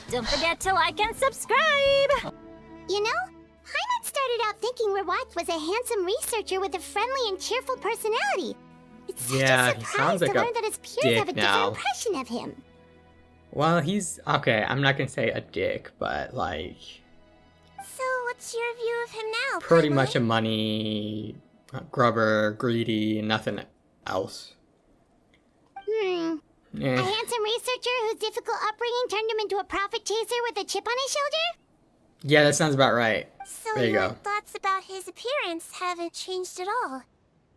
Don't forget to like and subscribe! You know, Hyman started out thinking Rawat was a handsome researcher with a friendly and cheerful personality. It's such a he surprise sounds like to a learn that his peers have a dick now. different impression of him. Well, he's okay. I'm not gonna say a dick, but like So, what's your view of him now, pretty Paimon? much a money grubber, greedy, and nothing else. A handsome researcher whose difficult upbringing turned him into a profit chaser with a chip on his shoulder? Yeah, that sounds about right. So There you your go. thoughts about his appearance haven't changed at all?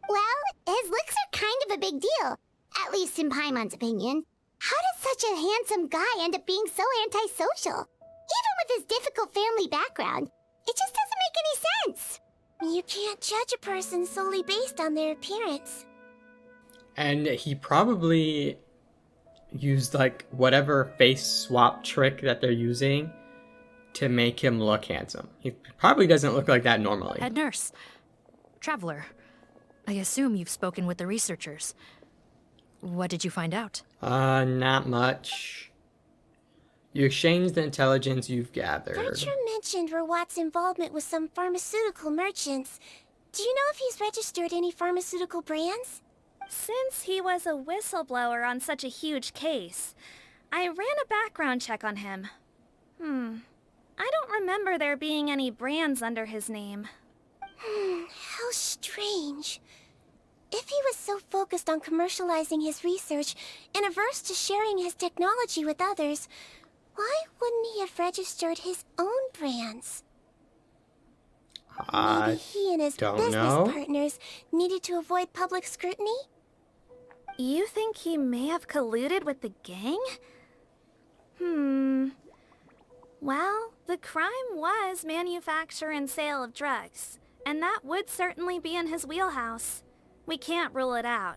Well, his looks are kind of a big deal. At least in Paimon's opinion. How does such a handsome guy end up being so antisocial? Even with his difficult family background, it just doesn't make any sense. You can't judge a person solely based on their appearance. And he probably used like whatever face swap trick that they're using to make him look handsome. He probably doesn't look like that normally. Head nurse. Traveler. I assume you've spoken with the researchers. What did you find out? Not much. You exchanged the intelligence you've gathered. Archer mentioned Rawat's involvement with some pharmaceutical merchants. Do you know if he's registered any pharmaceutical brands? Since he was a whistleblower on such a huge case, I ran a background check on him. I don't remember there being any brands under his name. How strange. If he was so focused on commercializing his research and averse to sharing his technology with others, why wouldn't he have registered his own brands? Maybe he and his business partners needed to avoid public scrutiny? You think he may have colluded with the gang? Well, the crime was manufacture and sale of drugs, and that would certainly be in his wheelhouse. We can't rule it out.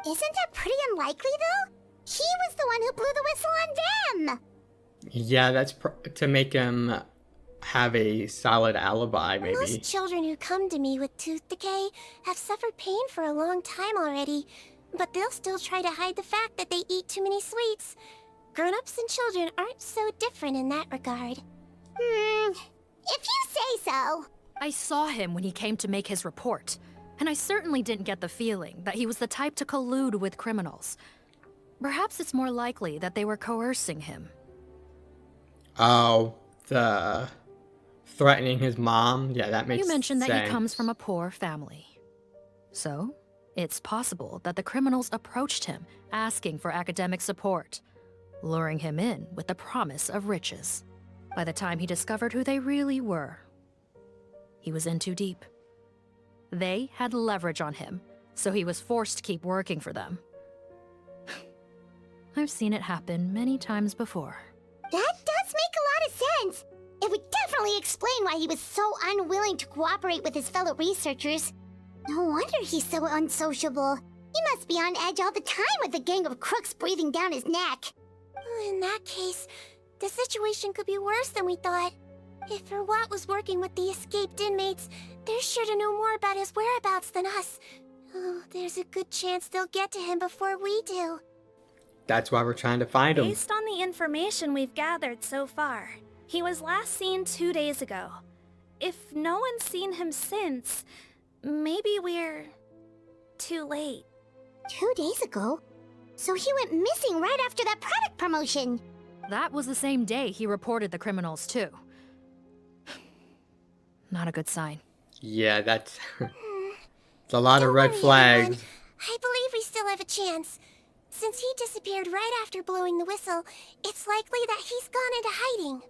Isn't that pretty unlikely, though? He was the one who blew the whistle on them! Yeah, that's to make him have a solid alibi, maybe. Most children who come to me with tooth decay have suffered pain for a long time already, but they'll still try to hide the fact that they eat too many sweets. Grown-ups and children aren't so different in that regard. If you say so. I saw him when he came to make his report, and I certainly didn't get the feeling that he was the type to collude with criminals. Perhaps it's more likely that they were coercing him. Oh, the threatening his mom? Yeah, that makes sense. You mentioned that he comes from a poor family. So, it's possible that the criminals approached him, asking for academic support, luring him in with the promise of riches. By the time he discovered who they really were, he was in too deep. They had leverage on him, so he was forced to keep working for them. I've seen it happen many times before. That does make a lot of sense. It would definitely explain why he was so unwilling to cooperate with his fellow researchers. No wonder he's so unsociable. He must be on edge all the time with a gang of crooks breathing down his neck. In that case, the situation could be worse than we thought. If Rawat was working with the escaped inmates, they're sure to know more about his whereabouts than us. Oh, there's a good chance they'll get to him before we do. That's why we're trying to find him. Based on the information we've gathered so far, he was last seen 2 days ago. If no one's seen him since, maybe we're too late. 2 days ago? So he went missing right after that product promotion. That was the same day he reported the criminals, too. Not a good sign. Yeah, that's it's a lot of red Don't worry, flags. everyone. I believe we still have a chance. Since he disappeared right after blowing the whistle, it's likely that he's gone into hiding.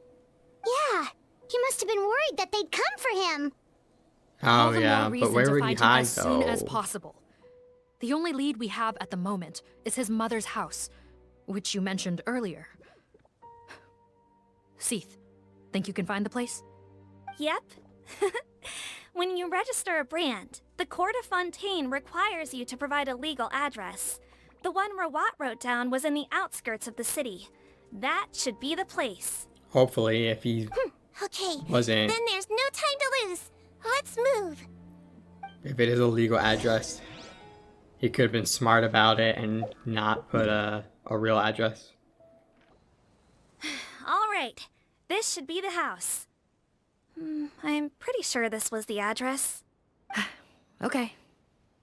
Yeah, he must have been worried that they'd come for him. All Oh the yeah, more but reason where to would he find him hide as soon as though? possible. The only lead we have at the moment is his mother's house, which you mentioned earlier. Seath, think you can find the place? Yep. When you register a brand, the Court of Fontaine requires you to provide a legal address. The one Rawat wrote down was in the outskirts of the city. That should be the place. Hopefully, if he Okay, wasn't, then there's no time to lose. Let's move. if it is a legal address, he could have been smart about it and not put a real address. All Alright, this should be the house. I'm pretty sure this was the address. Okay,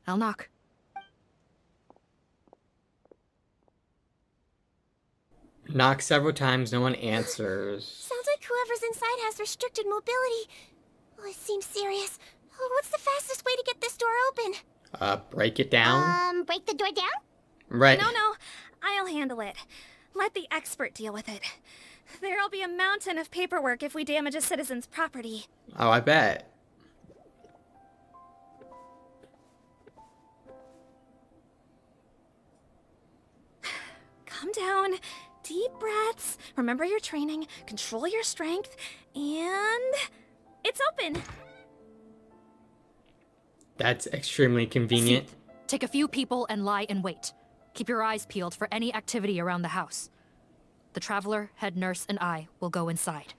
I'll knock. Knock several times, no one answers. Sounds like whoever's inside has restricted mobility. Oh, it seems serious. Oh, what's the fastest way to get this door open? Break it down? Break the door down? Right. No, I'll handle it. Let the expert deal with it. There'll be a mountain of paperwork if we damage a citizen's property. Oh, I bet. Calm down. Deep breaths. Remember your training. Control your strength. And... it's open. That's extremely convenient. Take a few people and lie in wait. Keep your eyes peeled for any activity around the house. The traveler, head nurse, and I will go inside.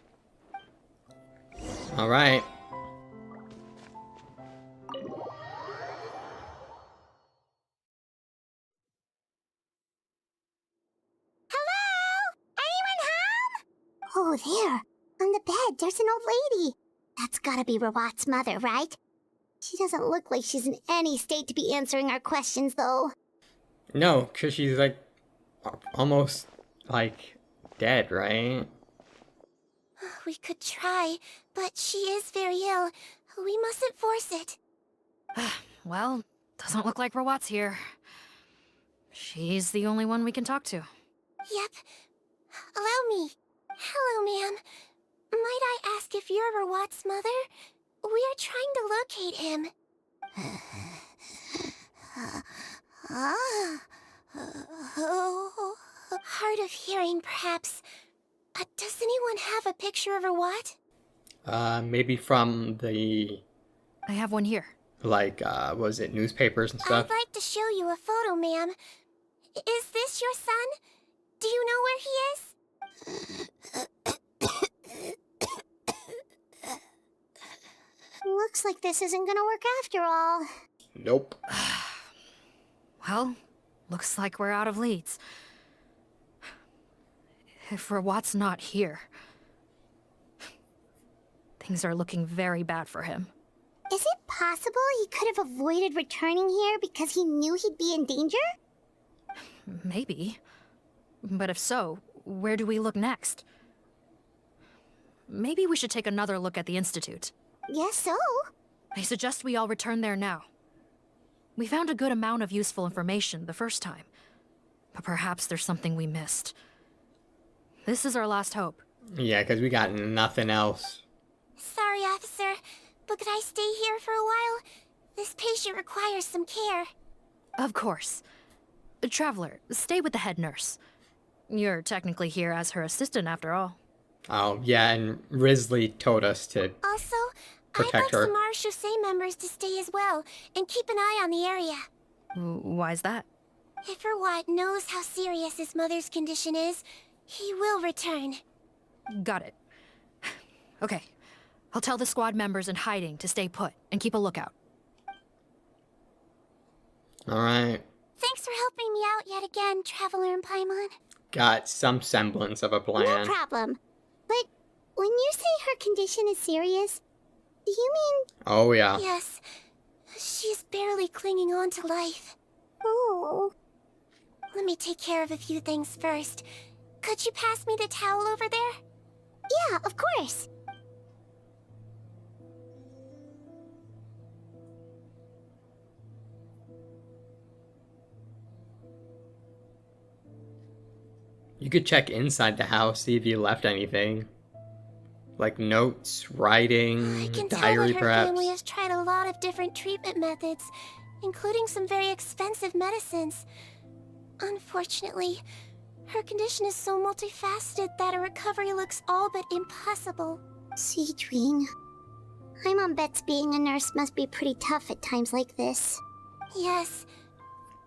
All right. Hello? Anyone home? Oh, there. On the bed, there's an old lady. That's gotta be Rawat's mother, right? She doesn't look like she's in any state to be answering our questions, though. No, because she's like almost like dead, right? We could try, but she is very ill. We mustn't force it. Well, doesn't look like Rawat's here. She's the only one we can talk to. Yep. Allow me. Hello, ma'am. Might I ask if you're Rawat's mother? We are trying to locate him. Hard of hearing, perhaps. Does anyone have a picture of Rawat? Maybe from the, I have one here. like, was it newspapers and stuff? I'd like to show you a photo, ma'am. Is this your son? Do you know where he is? Looks like this isn't gonna work after all. Nope. Well, looks like we're out of leads. If Rawat's not here, things are looking very bad for him. Is it possible he could have avoided returning here because he knew he'd be in danger? Maybe. But if so, where do we look next? Maybe we should take another look at the Institute. Guess so. I suggest we all return there now. We found a good amount of useful information the first time, but perhaps there's something we missed. This is our last hope. Yeah, because we got nothing else. Sorry, officer, but could I stay here for a while? This patient requires some care. Of course. Traveler, stay with the head nurse. You're technically here as her assistant after all. Oh, yeah, and Risley told us to Also, protect I'd like her. some Marchusei members to stay as well, and keep an eye on the area. Why's that? If Rawat knows how serious his mother's condition is, he will return. Got it. Okay. I'll tell the squad members in hiding to stay put and keep a lookout. All right. Thanks for helping me out yet again, Traveler and Paimon. Got some semblance of a plan. No problem. But when you say her condition is serious, do you mean... Oh, yeah. Yes. She's barely clinging on to life. Oh. Let me take care of a few things first. Could you pass me the towel over there? Yeah, of course. You could check inside the house, see if you left anything. Like notes, writing, I can diary tell that her perhaps. family has tried a lot of different treatment methods, including some very expensive medicines. Unfortunately, her condition is so multifaceted that a recovery looks all but impossible. Sigewinne, Paimon bets being a nurse must be pretty tough at times like this. Yes,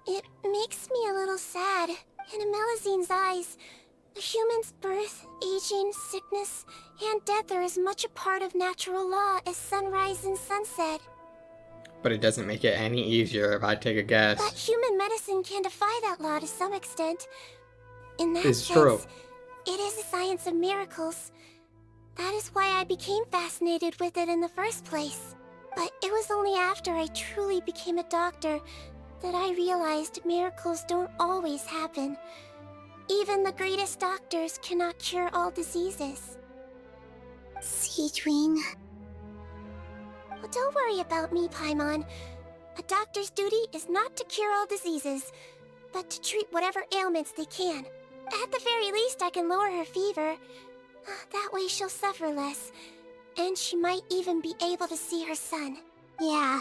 it makes me a little sad. In Melizine's eyes, a human's birth, aging, sickness, and death are as much a part of natural law as sunrise and sunset. But it doesn't make it any easier if I take a guess. But human medicine can defy that law to some extent. In that It's sense, true. It is a science of miracles. That is why I became fascinated with it in the first place. But it was only after I truly became a doctor that I realized miracles don't always happen. Even the greatest doctors cannot cure all diseases. Sigewinne. Well, don't worry about me, Paimon. A doctor's duty is not to cure all diseases, but to treat whatever ailments they can. At the very least, I can lower her fever. That way she'll suffer less, and she might even be able to see her son. Yeah,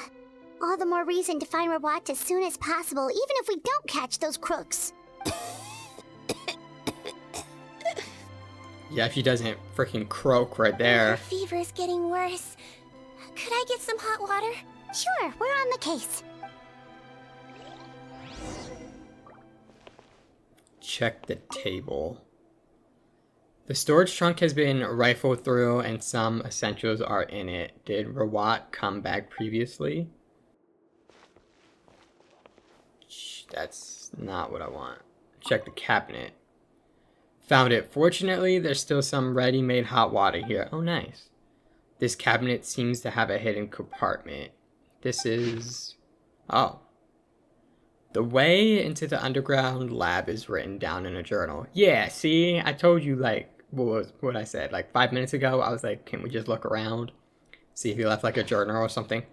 all the more reason to find Rawat as soon as possible, even if we don't catch those crooks. Yeah, if he doesn't freaking croak right Her there. fever's getting worse. Could I get some hot water? Sure, we're on the case. Check the table. The storage trunk has been rifled through and some essentials are in it. Did Rawat come back previously? That's not what I want. Check the cabinet. Found it. Fortunately, there's still some ready-made hot water here. Oh, nice. This cabinet seems to have a hidden compartment. This is... Oh. The way into the underground lab is written down in a journal. Yeah, see? I told you, like, what I said, like 5 minutes ago. I was like, can we just look around? See if he left, like, a journal or something.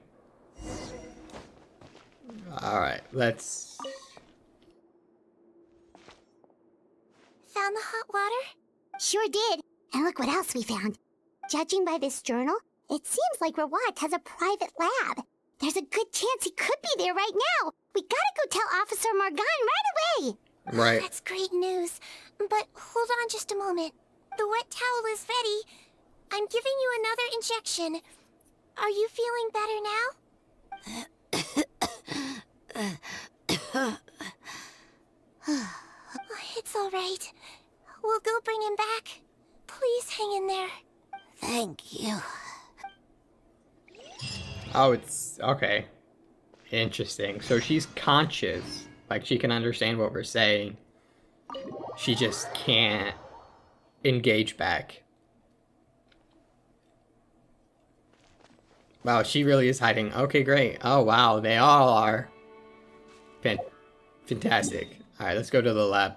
Alright, let's... Found the hot water? Sure did. And look what else we found. Judging by this journal, it seems like Rawat has a private lab. There's a good chance he could be there right now. We gotta go tell Officer Morgan right away. Right. That's great news. But hold on just a moment. The wet towel is ready. I'm giving you another injection. Are you feeling better now? It's all right. We'll go bring him back. Please hang in there. Thank you. Oh, it's... Okay. Interesting. So she's conscious. Like, she can understand what we're saying. She just can't engage back. Wow, she really is hiding. Okay, great. Oh, wow. They all are. Fantastic. Alright, let's go to the lab.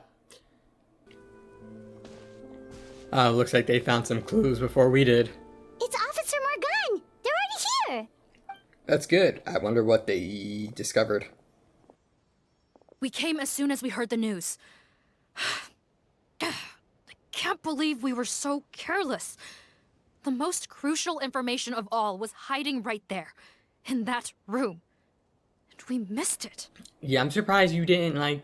Looks like they found some clues before we did. It's Officer Morgan. They're already here. That's good. I wonder what they discovered. We came as soon as we heard the news. I can't believe we were so careless. The most crucial information of all was hiding right there, in that room. And we missed it. Yeah, I'm surprised you didn't, like,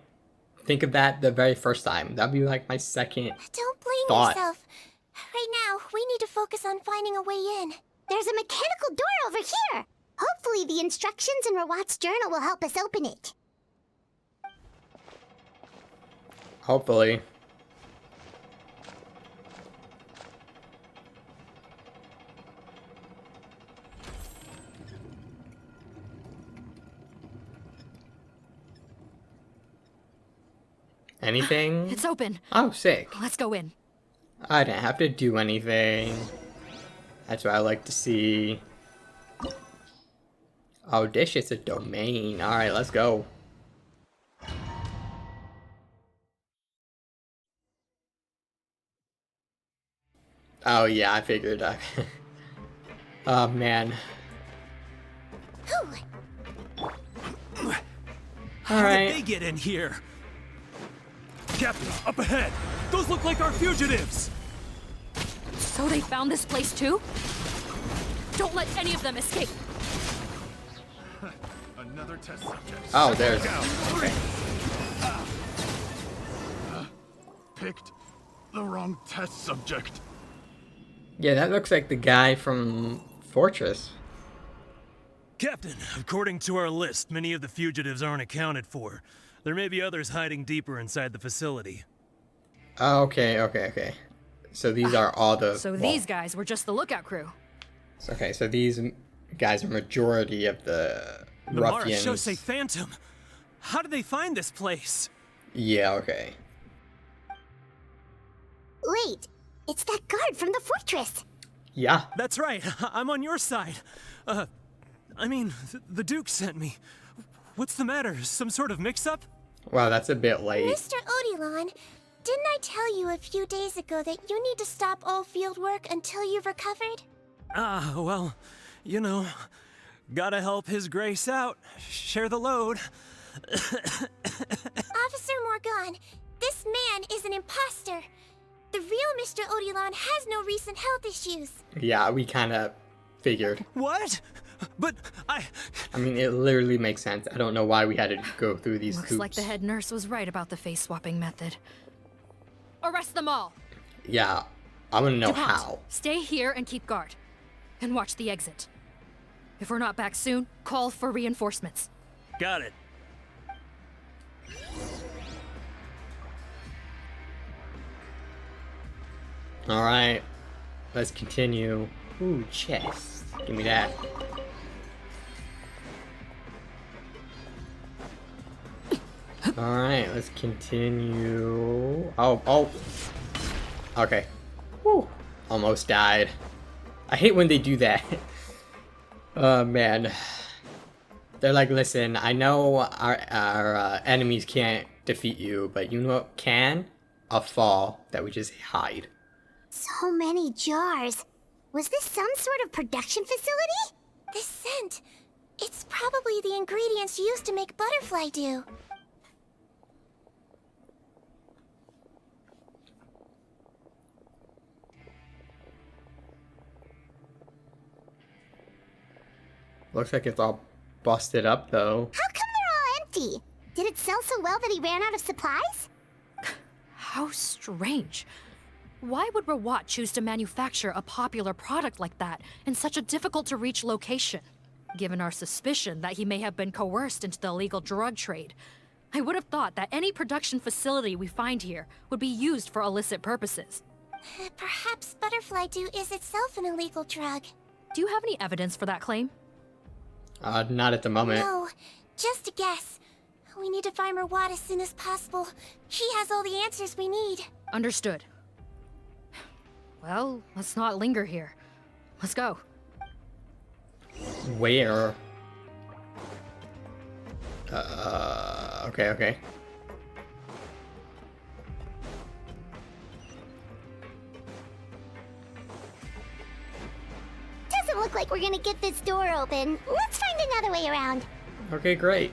think of that the very first time. That'd be, like, my second Don't blame thought. yourself. Right now, we need to focus on finding a way in. There's a mechanical door over here. Hopefully the instructions in Rawat's journal will help us open it. Hopefully. Anything? It's open. Oh, sick. Let's go in. I didn't have to do anything. That's what I like to see. Oh, this is a domain. Alright, let's go. Oh, yeah, I figured. Oh, man. How Alright. did they get in here? Captain, up ahead! Those look like our fugitives! So they found this place too? Don't let any of them escape. Another test subject. Oh, there's... Down. Okay. Picked the wrong test subject. Yeah, that looks like the guy from Fortress. Captain, according to our list, many of the fugitives aren't accounted for. There may be others hiding deeper inside the facility. Oh, okay. So these are all the... So well, these guys were just the lookout crew. Okay, so these guys are majority of the Namara ruffians. Shosei Phantom! How did they find this place? Yeah, okay. Wait, it's that guard from the fortress. Yeah. That's right. I'm on your side. I mean, the Duke sent me. What's the matter? Some sort of mix-up? Wow, that's a bit late. Mr. Odilon, didn't I tell you a few days ago that you need to stop all field work until you've recovered? Ah, well, you know, gotta help His Grace out. Share the load. Officer Morgan, this man is an imposter. The real Mr. Odilon has no recent health issues. Yeah, we kind of figured. What? But I mean, it literally makes sense. I don't know why we had to go through these Looks hoops. like the head nurse was right about the face-swapping method. Arrest them all! Yeah, I want to know DuPont, how. stay here and keep guard. And watch the exit. If we're not back soon, call for reinforcements. got it. Alright, let's continue. Ooh, chest. Give me that. Alright, let's continue. Oh. Okay. Woo. Almost died. I hate when they do that. Oh, man. They're like, listen, I know our enemies can't defeat you, but you know what can? A fall that we just hide. So many jars. Was this some sort of production facility? This scent. It's probably the ingredients used to make butterfly dew. Looks like it's all busted up, though. How come they're all empty? Did it sell so well that he ran out of supplies? How strange. Why would Rawat choose to manufacture a popular product like that in such a difficult-to-reach location? Given our suspicion that he may have been coerced into the illegal drug trade, I would have thought that any production facility we find here would be used for illicit purposes. Perhaps butterfly dew is itself an illegal drug. Do you have any evidence for that claim? Not at the moment. No, just a guess. We need to find Rawat as soon as possible. He has all the answers we need. Understood. Well, let's not linger here. Let's go. Where? Okay. Doesn't look like we're gonna get this door open. Let's find another way around. Okay, great.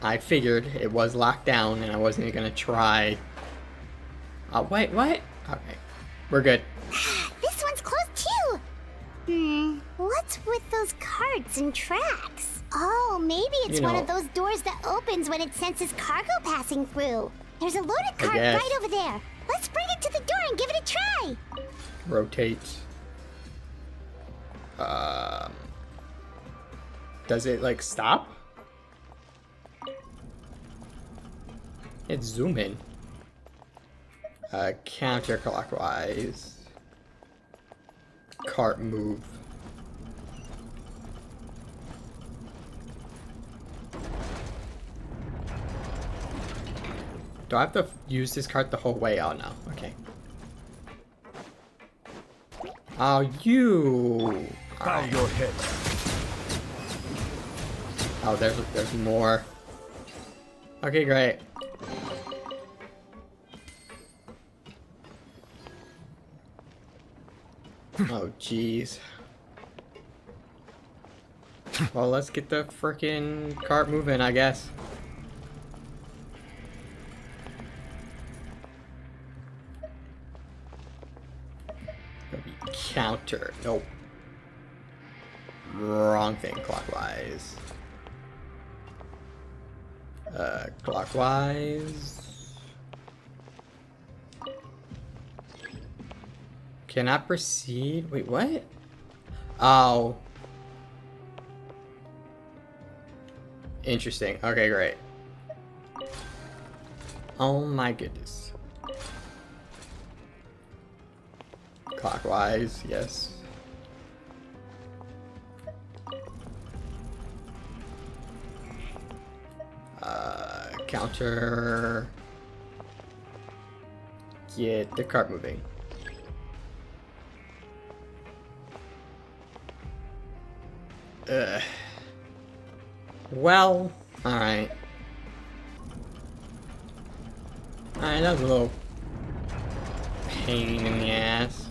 I figured it was locked down and I wasn't gonna try. Wait, what? Okay. We're good. This one's closed too. What's with those carts and tracks? Oh, maybe it's one of those doors that opens when it senses cargo passing through. There's a loaded cart guess. right over there. Let's bring it to the door and give it a try. Rotate. Does it like stop? It's zoom in. Counterclockwise. Cart move. Do I have to use this cart the whole way? Oh no. Okay. Oh, you. Bow your head. Oh, there's more. Okay, great. Oh, jeez. Well, let's get the frickin' cart moving, I guess. Counter. Nope. Wrong thing. Clockwise. Clockwise. Cannot proceed. Wait, what? Oh. Interesting. Okay, great. Oh my goodness. Clockwise, yes. Counter. get the cart moving. Ugh. Well, alright. Alright, that was a little pain in the ass.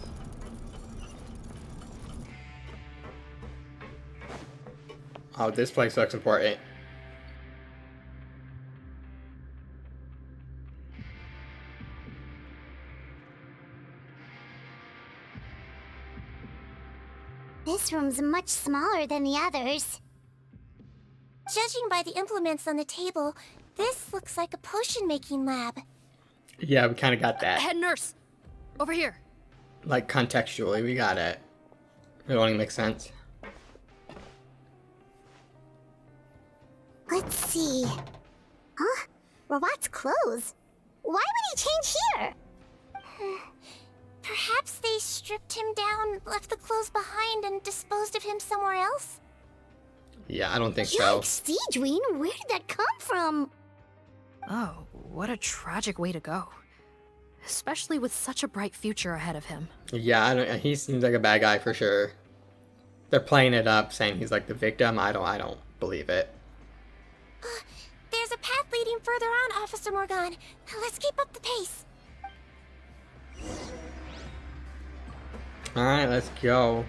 Oh, this place looks important. This room's much smaller than the others. Judging by the implements on the table, this looks like a potion-making lab. Yeah, we kind of got that. Head nurse! Over here! Like, contextually, we got it. It only makes sense. Let's see. Huh? Robot's clothes? Why would he change here? Perhaps they stripped him down, left the clothes behind, and disposed of him somewhere else? Yeah, I don't think so. Yikes, Sigewinne, where did that come from? Oh, what a tragic way to go. Especially with such a bright future ahead of him. Yeah, I don't, he seems like a bad guy for sure. They're playing it up, saying he's like the victim. I don't believe it. There's a path leading further on, Officer Morgan. Let's keep up the pace. Alright, let's go.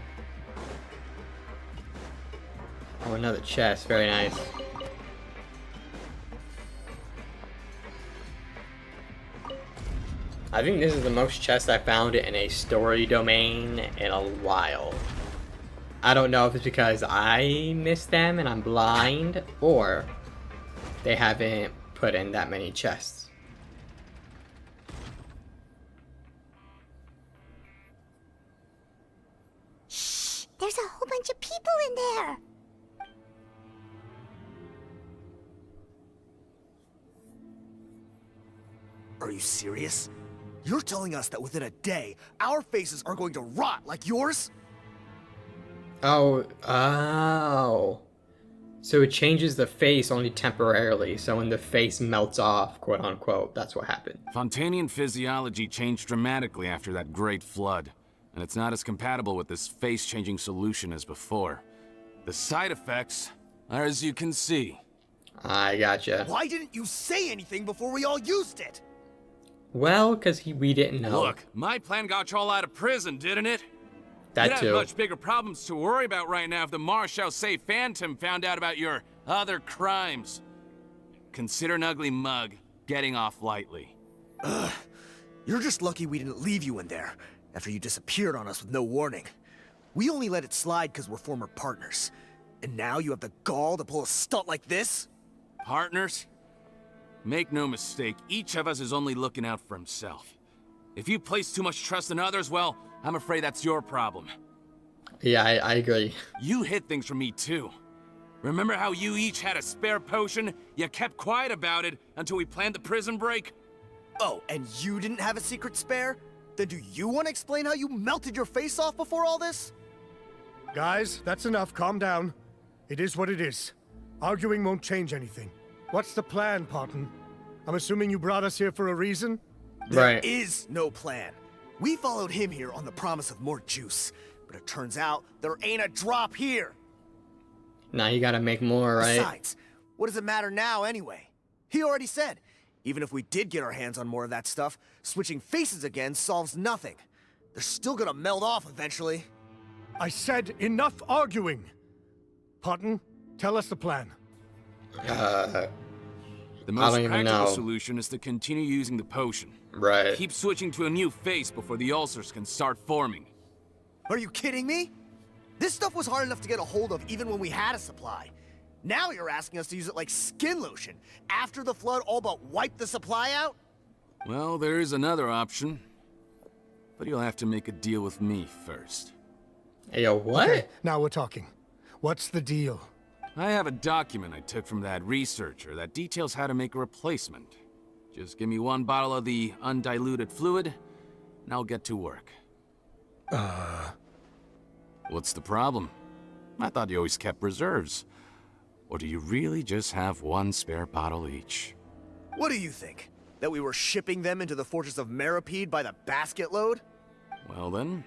Oh, another chest. Very nice. I think this is the most chests I found in a story domain in a while. I don't know if it's because I missed them and I'm blind, or they haven't put in that many chests. Shh, there's a whole bunch of people in there. Are you serious? You're telling us that within a day, our faces are going to rot like yours? Oh. So it changes the face only temporarily, so when the face melts off, quote unquote, that's what happened. Fontanian physiology changed dramatically after that great flood, and it's not as compatible with this face-changing solution as before. The side effects are as you can see. I gotcha. Why didn't you say anything before we all used it? Well, because we didn't know. Look, my plan got you all out of prison, didn't it? That You'd too. have much bigger problems to worry about right now if the Marshal Say Phantom found out about your other crimes. Consider an ugly mug getting off lightly. You're just lucky we didn't leave you in there after you disappeared on us with no warning. We only let it slide because we're former partners. And now you have the gall to pull a stunt like this? Partners? Make no mistake, each of us is only looking out for himself. If you place too much trust in others, well, I'm afraid that's your problem. Yeah, I agree. You hid things from me too. Remember how you each had a spare potion? You kept quiet about it until we planned the prison break? Oh, and you didn't have a secret spare? Then do you want to explain how you melted your face off before all this? Guys, that's enough. Calm down. It is what it is. Arguing won't change anything. What's the plan, Parton? I'm assuming you brought us here for a reason? There Right. is no plan. We followed him here on the promise of more juice, but it turns out there ain't a drop here. Now you gotta make more, right? Besides, what does it matter now anyway? He already said, even if we did get our hands on more of that stuff, switching faces again solves nothing. They're still gonna melt off eventually. I said enough arguing! Parton, tell us the plan. The I most don't even practical know. solution is to continue using the potion. Right. Keep switching to a new face before the ulcers can start forming. Are you kidding me? This stuff was hard enough to get a hold of even when we had a supply. Now you're asking us to use it like skin lotion after the flood all but wiped the supply out? Well, there is another option. But you'll have to make a deal with me first. Hey, yo, what? Okay, now we're talking. What's the deal? I have a document I took from that researcher that details how to make a replacement. Just give me one bottle of the undiluted fluid, and I'll get to work. What's the problem? I thought you always kept reserves. Or do you really just have one spare bottle each? What do you think? that we were shipping them into the fortress of Meripede by the basket load? Well then,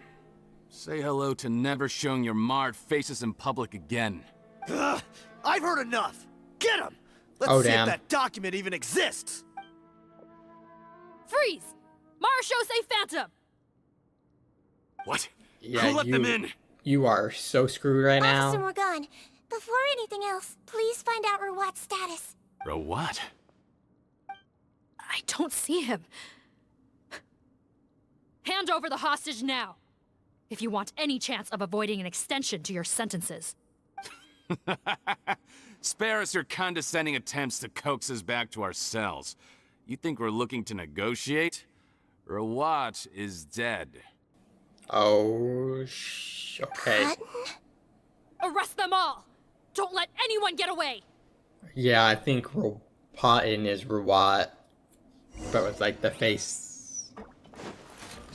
say hello to never showing your marred faces in public again. Ugh, I've heard enough! Get him! Let's Oh, see damn. if that document even exists! Freeze! Marshal say Phantom! What? Yeah, Who let them in? You are so screwed right Officer now. Morgan, before anything else, please find out Rawat's status. Bro, what? I don't see him. Hand over the hostage now, if you want any chance of avoiding an extension to your sentences. Spare us your condescending attempts to coax us back to our cells. You think we're looking to negotiate? Rawat is dead. Oh, okay. Patton? Arrest them all! Don't let anyone get away! Yeah, I think Patton is Rawat, but with like the face.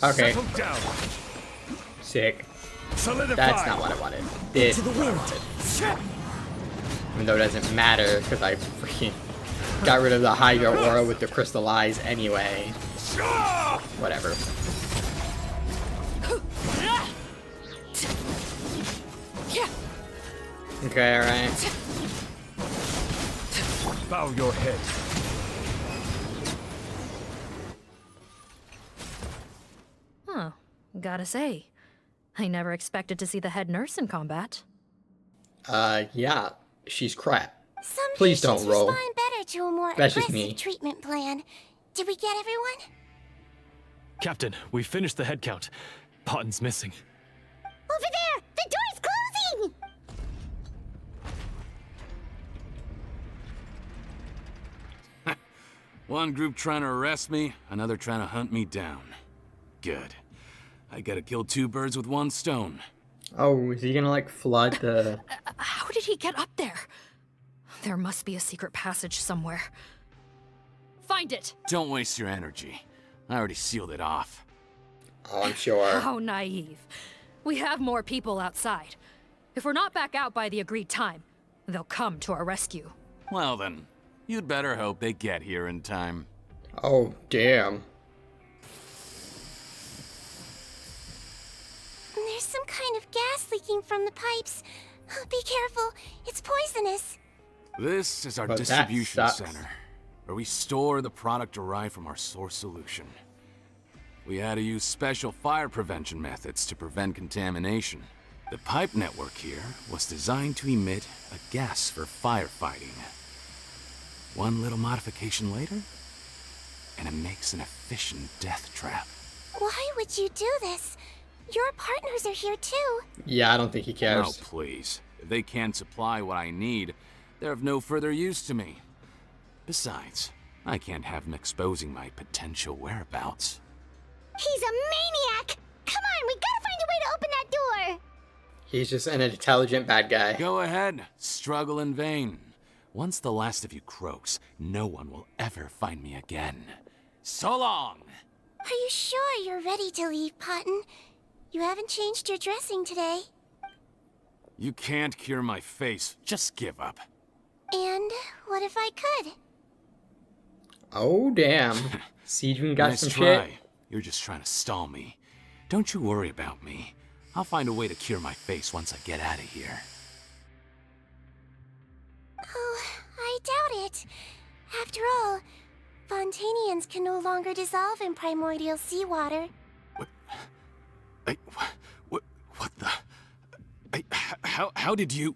Okay, Settle down. sick. Solidify. That's not what I wanted. This is what I wanted. Even though it doesn't matter, because I freaking got rid of the Hydro Aura with the crystal eyes anyway. Whatever. Okay, alright. Bow your head. Huh. Gotta say, I never expected to see the head nurse in combat. Yeah, she's crap. Some Please don't patients roll. respond better to a more That's just aggressive me. treatment plan. Did we get everyone? Captain, we finished the head count. Patton's missing. Over there! The door's closing! One group trying to arrest me, another trying to hunt me down. Good. I gotta kill two birds with one stone. Oh, is he gonna like flood the... How did he get up there? There must be a secret passage somewhere. Find it! Don't waste your energy. I already sealed it off. Oh, I'm sure. How naive. We have more people outside. If we're not back out by the agreed time, they'll come to our rescue. Well then, you'd better hope they get here in time. Oh, damn. There's some kind of gas leaking from the pipes. Be careful, it's poisonous. This is our But that distribution sucks. center, where we store the product derived from our source solution. We had to use special fire prevention methods to prevent contamination. The pipe network here was designed to emit a gas for firefighting. One little modification later, and it makes an efficient death trap. Why would you do this? Your partners are here too. Yeah, I don't think he Oh, cares. please. If they can't supply what I need, they're of no further use to me. Besides, I can't have them exposing my potential whereabouts. He's a maniac! Come on, we gotta find a way to open that door! He's just an intelligent bad guy. Go ahead, struggle in vain. Once the last of you croaks, no one will ever find me again. So long! Are you sure you're ready to leave, Patton? You haven't changed your dressing today. You can't cure my face, just give up. And what if I could? Oh, damn. Sigewinne got Nice some try. shit. You're just trying to stall me. Don't you worry about me. I'll find a way to cure my face once I get out of here. Oh, I doubt it. After all, Fontanians can no longer dissolve in primordial seawater. What the? How did you?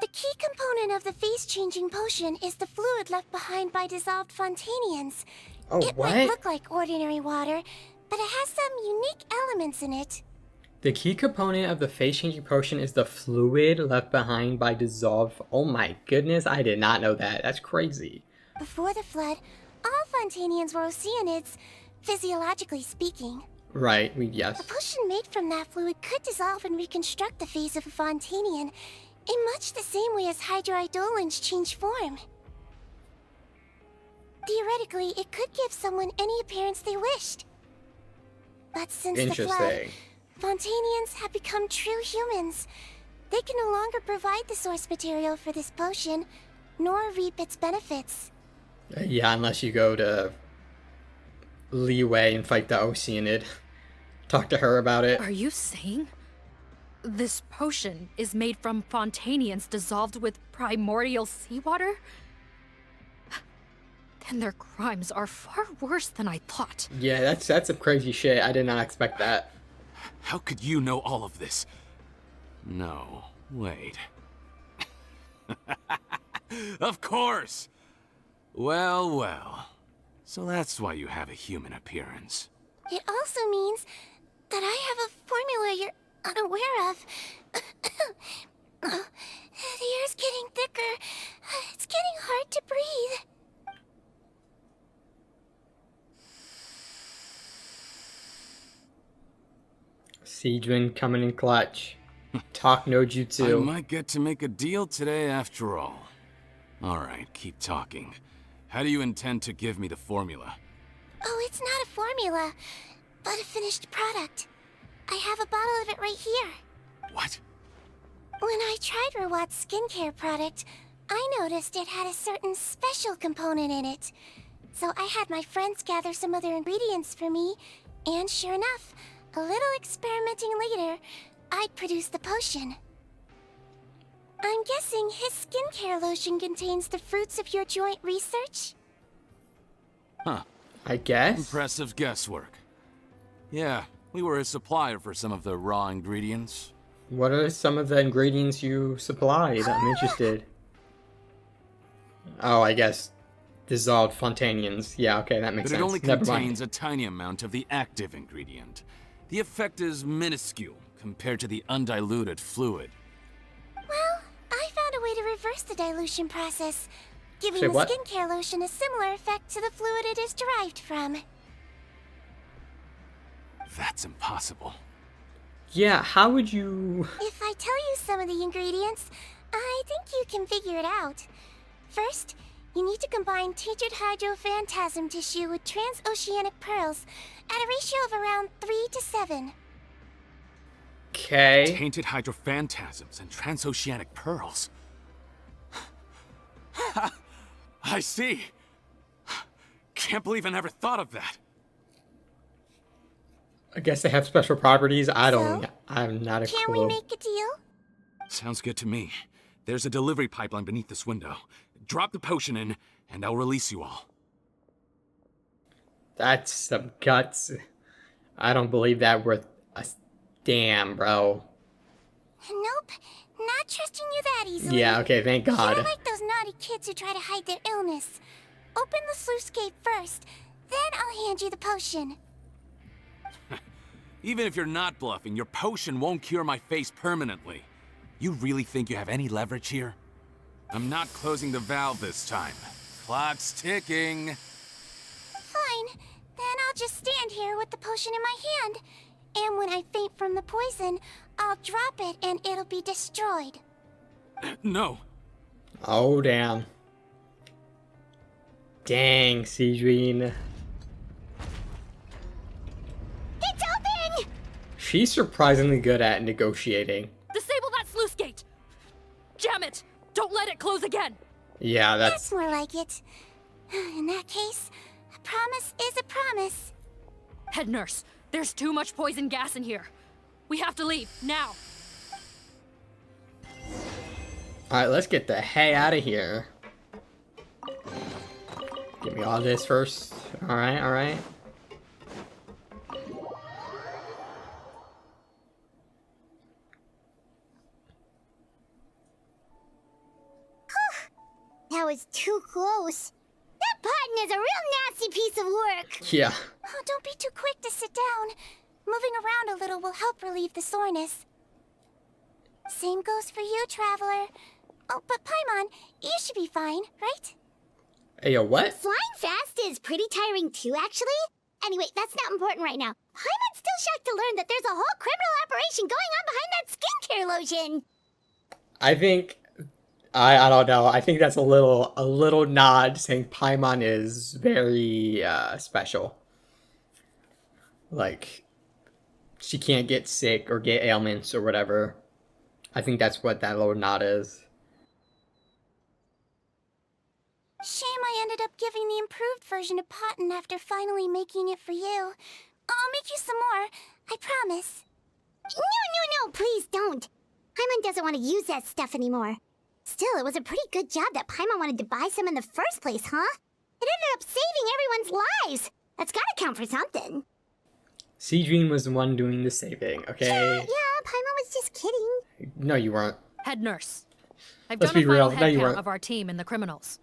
The key component of the face-changing potion is the fluid left behind by dissolved Fontanians. Oh, It what? might look like ordinary water, but it has some unique elements in it. The key component of the face-changing potion is the fluid left behind by dissolved... Oh my goodness, I did not know that. That's crazy. Before the flood, all Fontanians were oceanids, physiologically speaking. Right, A yes. potion made from that fluid could dissolve and reconstruct the face of a Fontanian in much the same way as hydroidolins change form. Theoretically, it could give someone any appearance they wished. But since the flood, Interesting. Fontanians have become true humans. They can no longer provide the source material for this potion, nor reap its benefits. Yeah, unless you go to leeway and fight the Oceanid. Talk to her about it. Are you saying this potion is made from Fontanians dissolved with primordial seawater? Then their crimes are far worse than I thought. Yeah, that's some crazy shit. I did not expect that. How could you know all of this? No, wait. Of course! Well, well. So that's why you have a human appearance. It also means that I have a formula you're unaware of. The air's getting thicker. It's getting hard to breathe. Sigewinne coming in clutch. Talk no I jutsu. might get to make a deal today after all. Alright, keep talking. How do you intend to give me the formula? Oh, it's not a formula, but a finished product. I have a bottle of it right here. What? When I tried Rawat's skincare product, I noticed it had a certain special component in it. So I had my friends gather some other ingredients for me, and sure enough, a little experimenting later, I'd produced the potion. I'm guessing his skincare lotion contains the fruits of your joint research? Huh. I guess. Impressive guesswork. Yeah, we were a supplier for some of the raw ingredients. What are some of the ingredients you supplied? I'm interested. Oh, I guess dissolved Fontanians. Yeah, okay, that makes But sense. it only Never contains mind. a tiny amount of the active ingredient. The effect is minuscule compared to the undiluted fluid. Well, I found a way to reverse the dilution process, giving Say the what? skincare lotion a similar effect to the fluid it is derived from. That's impossible. Yeah, how would you... If I tell you some of the ingredients, I think you can figure it out. First, you need to combine tainted hydrophantasm tissue with transoceanic pearls at a ratio of around 3 to 7. Okay. Tainted hydrophantasms and transoceanic pearls. I see. Can't believe I never thought of that. I guess they have special properties. I don't... So, I'm not a Can clue. we make a deal? Sounds good to me. There's a delivery pipeline beneath this window. Drop the potion in, and I'll release you all. That's some guts. I don't believe that worth a damn, bro. Nope, not trusting you that easily. Yeah, okay, thank God. You're like those naughty kids who try to hide their illness. Open the sluice gate first, then I'll hand you the potion. Even if you're not bluffing, your potion won't cure my face permanently. You really think you have any leverage here? I'm not closing the valve this time. Clock's ticking. Fine, then I'll just stand here with the potion in my hand. And when I faint from the poison, I'll drop it and it'll be destroyed. No. Oh, damn. Dang, Sigewinne. It's open! She's surprisingly good at negotiating. Disable that sluice gate! Jam it! Don't let it close again! Yeah, That's that's... more like it. In that case, a promise is a promise. Head nurse, there's too much poison gas in here. We have to leave, now! Alright, let's get the hey out of here. Give me all this first. Alright, alright. That was too close. That button is a real nasty piece of work. Yeah. Oh, don't be too quick to sit down. Moving around a little will help relieve the soreness. Same goes for you, Traveler. Oh, but Paimon, you should be fine, right? Hey, yo, what? Flying fast is pretty tiring too, actually. Anyway, that's not important right now. Paimon's still shocked to learn that there's a whole criminal operation going on behind that skincare lotion. I think... I don't know. I think that's a little nod saying Paimon is very special. Like, she can't get sick or get ailments or whatever. I think that's what that little nod is. Shame I ended up giving the improved version to Potton after finally making it for you. I'll make you some more, I promise. No, please don't. Paimon doesn't want to use that stuff anymore. Still, it was a pretty good job that Paimon wanted to buy some in the first place, huh? It ended up saving everyone's lives. That's gotta count for something. Sigewinne was the one doing the saving, okay? Yeah, Paimon was just kidding. No, you weren't. Head nurse. I've Let's done a be real. final No, head you count weren't. of our team and the criminals.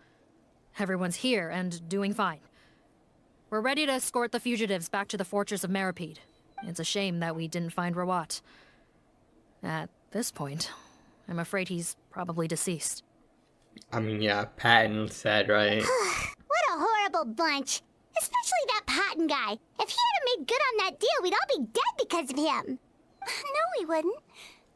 Everyone's here and doing fine. We're ready to escort the fugitives back to the fortress of Meripede. It's a shame that we didn't find Rawat. At this point, I'm afraid he's probably deceased. I mean, yeah, Patton said, right? What a horrible bunch. Especially that Potton guy. If he hadn't made good on that deal, we'd all be dead because of him. No, we wouldn't.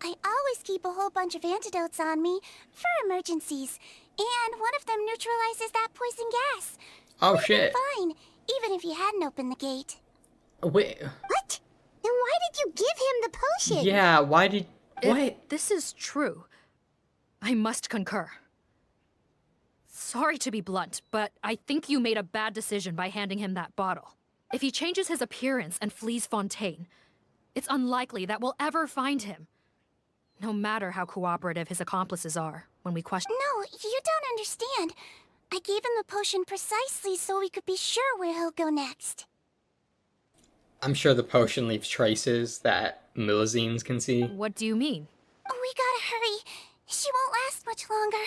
I always keep a whole bunch of antidotes on me for emergencies, and one of them neutralizes that poison gas. Oh, We'd shit. been fine, even if you hadn't opened the gate. Wait. What? Then why did you give him the potion? Yeah, why did... What? If this is true, I must concur. Sorry to be blunt, but I think you made a bad decision by handing him that bottle. If he changes his appearance and flees Fontaine, it's unlikely that we'll ever find him. No matter how cooperative his accomplices are, when we question— No, you don't understand. I gave him the potion precisely so we could be sure where he'll go next. I'm sure the potion leaves traces that Millazines can see. What do you mean? We gotta hurry. She won't last much longer.